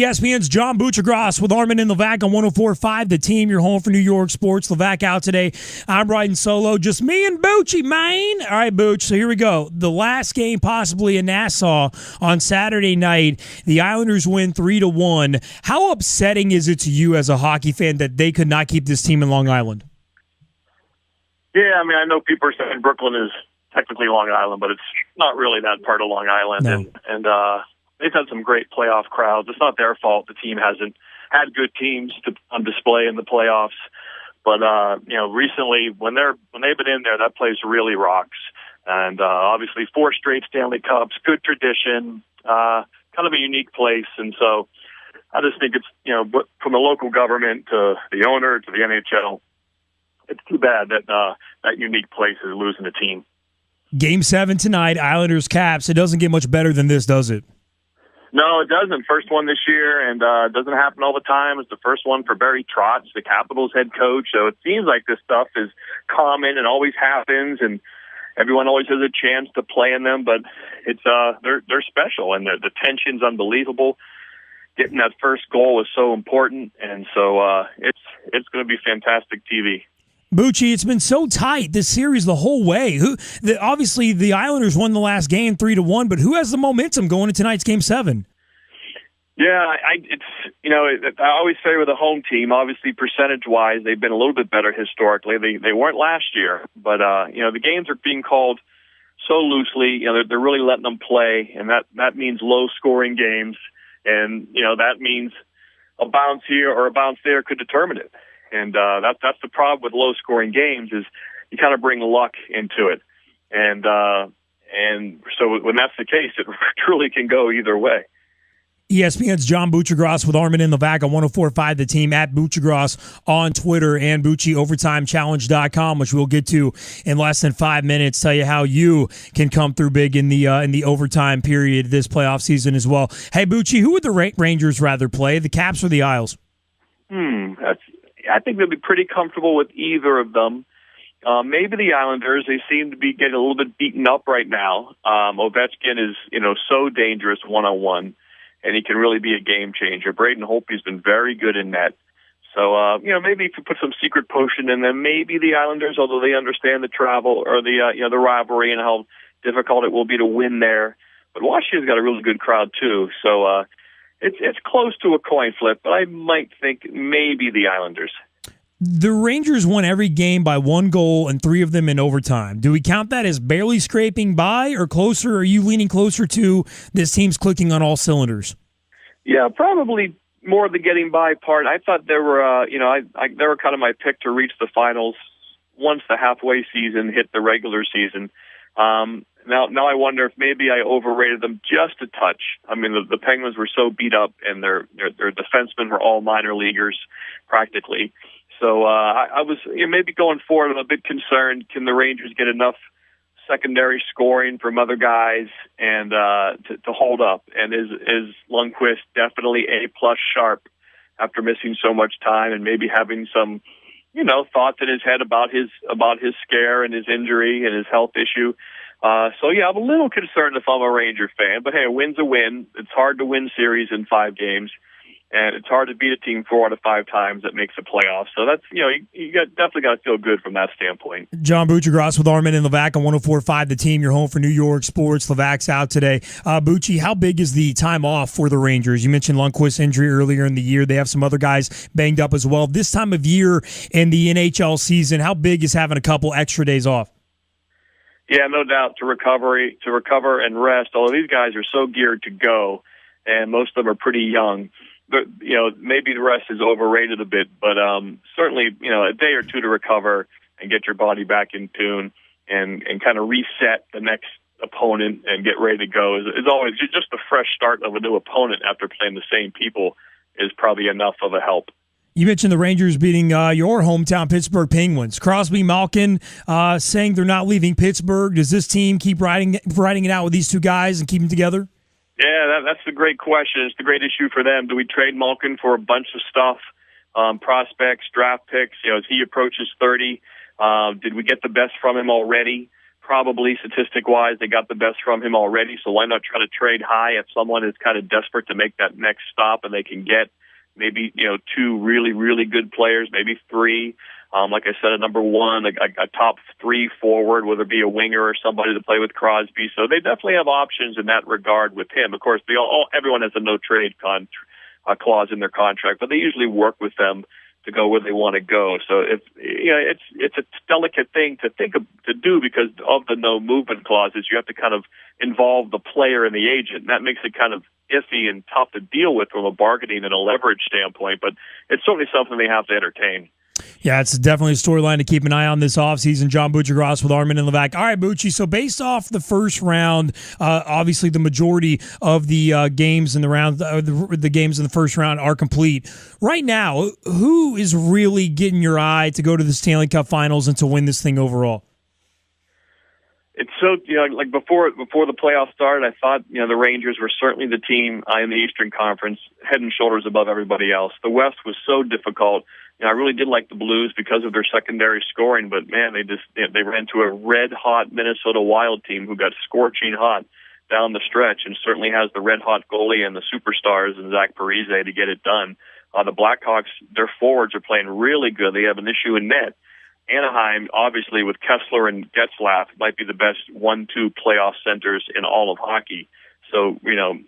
ESPN's John Buccigross with Armen and Levack on 104.5. The Team, your home for New York sports. Levack out today. I'm riding solo. Just me and Bucci, man. All right, Bucci, so here we go. The last game possibly in Nassau on Saturday night. The Islanders win 3-1. How upsetting is it to you as a hockey fan that they could not keep this team in Long Island? Yeah, I mean, I know people are saying Brooklyn is technically Long Island, but it's not really that part of Long Island. No. And they've had some great playoff crowds. It's not their fault. The team hasn't had good teams on display in the playoffs. But recently when they've been in there, that place really rocks. And obviously 4 straight Stanley Cups, good tradition, kind of a unique place. And so I just think it's from the local government to the owner to the NHL, it's too bad that that unique place is losing a team. Game 7 tonight, Islanders Caps. It doesn't get much better than this, does it? No, it doesn't. First one this year, and it doesn't happen all the time. It's the first one for Barry Trotz, the Capitals head coach. So it seems like this stuff is common and always happens, and everyone always has a chance to play in them. But it's they're special, and the tension's unbelievable. Getting that first goal is so important, and so it's going to be fantastic TV. Bucci, it's been so tight this series the whole way. Obviously, the Islanders won the last game 3-1, but who has the momentum going into tonight's Game 7? Yeah, I always say with a home team, obviously percentage-wise, they've been a little bit better historically. They weren't last year, but the games are being called so loosely. They're really letting them play, and that means low-scoring games, and that means a bounce here or a bounce there could determine it. And that's the problem with low-scoring games is you kind of bring luck into it, and so when that's the case, it truly can go either way. ESPN's John Buccigross with Armen and Levack on 104.5 The Team, at Buccigross on Twitter, and BucciOvertimeChallenge.com, which we'll get to in less than 5 minutes. Tell you how you can come through big in the overtime period this playoff season as well. Hey, Bucci, who would the Rangers rather play, the Caps or the Isles? I think they'll be pretty comfortable with either of them. Maybe the Islanders. They seem to be getting a little bit beaten up right now. Ovechkin is, so dangerous one-on-one, and he can really be a game changer. Braden Holtby's been very good in net. So, maybe if you put some secret potion in them, maybe the Islanders, although they understand the travel or the rivalry and how difficult it will be to win there. But Washington's got a really good crowd too. So, It's close to a coin flip, but I might think maybe the Islanders. The Rangers won every game by 1 goal and 3 of them in overtime. Do we count that as barely scraping by or closer? Are you leaning closer to this team's clicking on all cylinders? Yeah, probably more the getting by part. I thought they were, they were kind of my pick to reach the finals once the halfway season hit the regular season. Now I wonder if maybe I overrated them just a touch. I mean, the Penguins were so beat up, and their defensemen were all minor leaguers practically. So I was maybe going forward. I'm a bit concerned. Can the Rangers get enough secondary scoring from other guys and to hold up? And is Lundqvist definitely A+ sharp after missing so much time and maybe having some thoughts in his head about his scare and his injury and his health issue? So, I'm a little concerned if I'm a Ranger fan. But, hey, a win's a win. It's hard to win series in 5 games, and it's hard to beat a team 4 out of 5 times that makes the playoffs. So that's, you definitely got to feel good from that standpoint. John Buccigross with Armen and Levack on 104.5 The Team, your home for New York sports. Levack's out today. Bucci, how big is the time off for the Rangers? You mentioned Lundqvist's injury earlier in the year. They have some other guys banged up as well. This time of year in the NHL season, how big is having a couple extra days off? Yeah, no doubt, to recover and rest. Although these guys are so geared to go, and most of them are pretty young. But, maybe the rest is overrated a bit. But certainly, a day or two to recover and get your body back in tune and kind of reset the next opponent and get ready to go is always just the fresh start of a new opponent after playing the same people is probably enough of a help. You mentioned the Rangers beating your hometown Pittsburgh Penguins. Crosby, Malkin saying they're not leaving Pittsburgh. Does this team keep riding it out with these 2 guys and keep them together? Yeah, that's a great question. It's the great issue for them. Do we trade Malkin for a bunch of stuff, prospects, draft picks? As he approaches 30, did we get the best from him already probably statistic-wise, they got the best from him already, so why not try to trade high if someone is kind of desperate to make that next stop and they can get maybe, two really, really good players, maybe three. Like I said, a number one, a top three forward, whether it be a winger or somebody to play with Crosby. So they definitely have options in that regard with him. Of course, everyone has a no-trade clause in their contract, but they usually work with them to go where they want to go. So it's a delicate thing to do because of the no movement clauses. You have to kind of involve the player and the agent. And that makes it kind of iffy and tough to deal with from a bargaining and a leverage standpoint. But it's certainly something they have to entertain. Yeah, it's definitely a storyline to keep an eye on this offseason. John Buccigross with Armen Levack. All right, Bucci, so based off the first round, obviously the majority of the games in the round, the games in the first round are complete. Right now, who is really getting your eye to go to the Stanley Cup Finals and to win this thing overall? It's so, like before the playoffs started, I thought, the Rangers were certainly the team in the Eastern Conference, head and shoulders above everybody else. The West was so difficult. I really did like the Blues because of their secondary scoring, but man, they ran into a red-hot Minnesota Wild team who got scorching hot down the stretch and certainly has the red-hot goalie and the superstars and Zach Parise to get it done. The Blackhawks, their forwards are playing really good. They have an issue in net. Anaheim, obviously, with Kessler and Getzlaf, might be the best 1-2 playoff centers in all of hockey. So,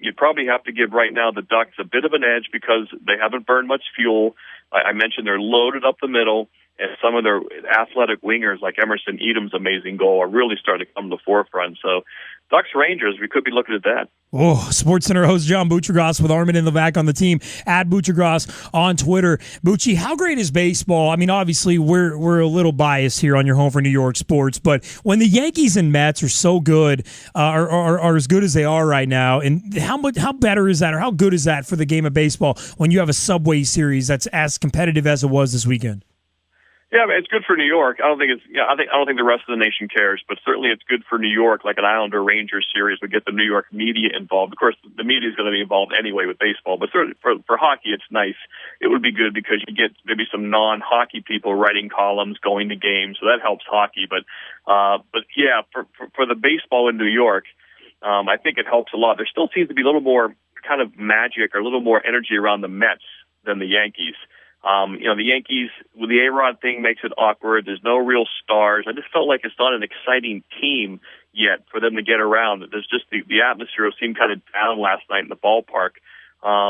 you'd probably have to give right now the Ducks a bit of an edge because they haven't burned much fuel. I mentioned they're loaded up the middle, and some of their athletic wingers, like Emerson Edom's amazing goal, are really starting to come to the forefront. So, Ducks Rangers, we could be looking at that. Oh, SportsCenter host John Buccigross with Armen Levack on the team, at Buccigross on Twitter. Bucci, how great is baseball? I mean, obviously, we're a little biased here on your home for New York sports, but when the Yankees and Mets are so good, are as good as they are right now, and how better is that, or how good is that for the game of baseball when you have a Subway Series that's as competitive as it was this weekend? Yeah, it's good for New York. I don't think the rest of the nation cares, but certainly it's good for New York. Like an Islander Rangers series would get the New York media involved. Of course, the media is going to be involved anyway with baseball, but certainly for hockey, it's nice. It would be good because you get maybe some non-hockey people writing columns, going to games, so that helps hockey. But yeah, for the baseball in New York, I think it helps a lot. There still seems to be a little more kind of magic or a little more energy around the Mets than the Yankees. The Yankees, with the A-Rod thing, makes it awkward. There's no real stars. I just felt like it's not an exciting team yet for them to get around. There's just the atmosphere seemed kind of down last night in the ballpark.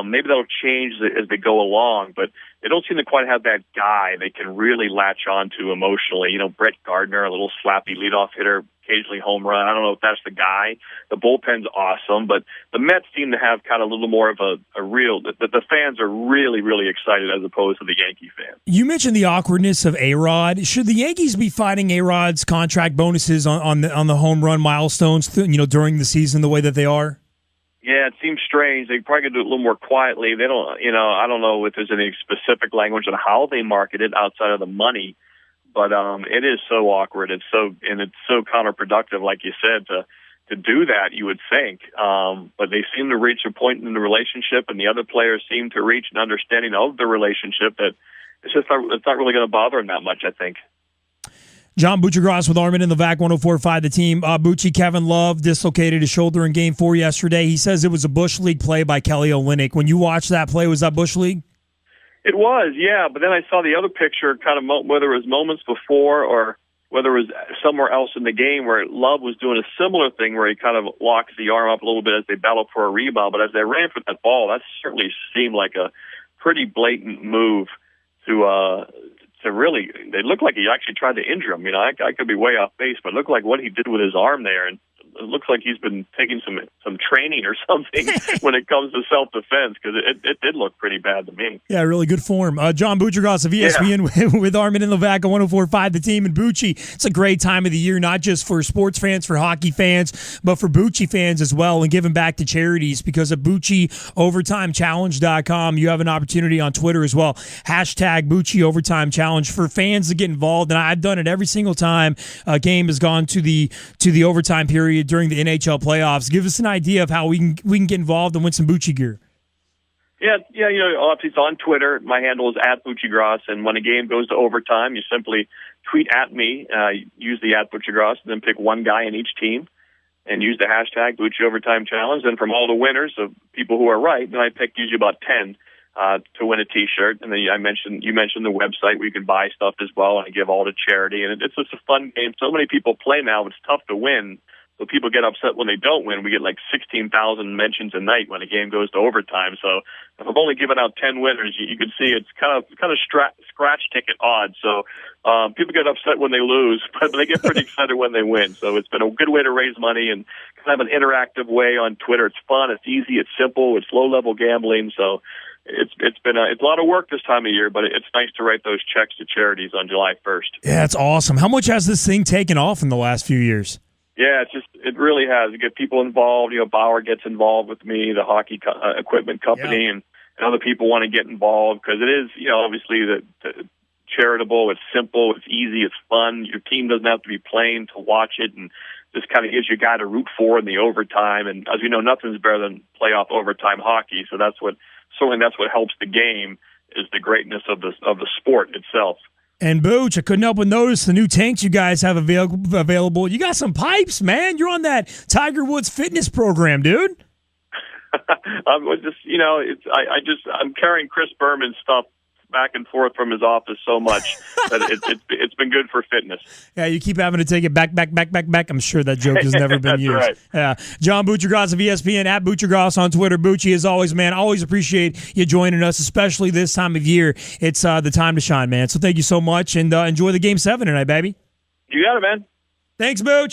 Maybe that'll change as they go along, but they don't seem to quite have that guy they can really latch on to emotionally. Brett Gardner, a little slappy leadoff hitter, occasionally home run. I don't know if that's the guy. The bullpen's awesome, but the Mets seem to have kind of a little more of a real. The fans are really, really excited as opposed to the Yankee fans. You mentioned the awkwardness of A-Rod. Should the Yankees be fighting A-Rod's contract bonuses on the home run milestones, during the season the way that they are? Yeah, it seems strange. They probably could do it a little more quietly. They don't, I don't know if there's any specific language on how they market it outside of the money, but it is so awkward. It's so counterproductive, like you said, to do that. You would think, but they seem to reach a point in the relationship, and the other players seem to reach an understanding of the relationship that it's not really going to bother them that much, I think. John Buccigross with Armen Levack, 104.5 The Team. Bucci, Kevin Love dislocated his shoulder in Game 4 yesterday. He says it was a Bush League play by Kelly Olynyk. When you watched that play, was that Bush League? It was, yeah. But then I saw the other picture, kind of whether it was moments before or whether it was somewhere else in the game where Love was doing a similar thing where he kind of locks the arm up a little bit as they battle for a rebound. But as they ran for that ball, that certainly seemed like a pretty blatant move to really, they looked like he actually tried to injure him. I could be way off base, but it looked like what he did with his arm there, and it looks like he's been taking some training or something when it comes to self-defense, because it did look pretty bad to me. Yeah, really good form. John Buccigross of ESPN with Armen Levack on 104.5 The Team. And Bucci, it's a great time of the year, not just for sports fans, for hockey fans, but for Bucci fans as well, and giving back to charities, because at BucciOvertimeChallenge.com, you have an opportunity on Twitter as well. Hashtag Bucci Overtime Challenge for fans to get involved. And I've done it every single time a game has gone to the overtime period during the NHL playoffs. Give us an idea of how we can get involved and win some Bucci gear. Yeah, obviously it's on Twitter. My handle is @Buccigross, and when a game goes to overtime, you simply tweet at me, use the @Buccigross, and then pick one guy in each team, and use the hashtag Bucci Overtime Challenge. And from all the winners of people who are right, then I picked usually about 10 to win a T-shirt. And then you mentioned the website where you can buy stuff as well, and I give all to charity. And it's just a fun game. So many people play now; it's tough to win. So people get upset when they don't win. We get like 16,000 mentions a night when a game goes to overtime. So if I've only given out 10 winners, you can see it's kind of scratch ticket odds. So people get upset when they lose, but they get pretty excited when they win. So it's been a good way to raise money and kind of an interactive way on Twitter. It's fun, it's easy, it's simple, it's low level gambling. So it's a lot of work this time of year, but it's nice to write those checks to charities on July 1st. Yeah, it's awesome. How much has this thing taken off in the last few years? Yeah, it really has. You get people involved. Bauer gets involved with me, the hockey equipment company, and other people want to get involved because it is, obviously the charitable. It's simple. It's easy. It's fun. Your team doesn't have to be playing to watch it, and just kind of gives you a guy to root for in the overtime. And as you know, nothing's better than playoff overtime hockey. So that's what helps the game is the greatness of the sport itself. And Booch, I couldn't help but notice the new tanks you guys have available. You got some pipes, man. You're on that Tiger Woods fitness program, dude. I'm carrying Chris Berman's stuff back and forth from his office so much that it's been good for fitness. Yeah, you keep having to take it back. I'm sure that joke has never been used. Right. Yeah, John Buccigross of ESPN @Buccigross on Twitter. Bucci, as always, man, always appreciate you joining us, especially this time of year. It's the time to shine, man. So thank you so much, and enjoy the Game 7 tonight, baby. You got it, man. Thanks, Booch.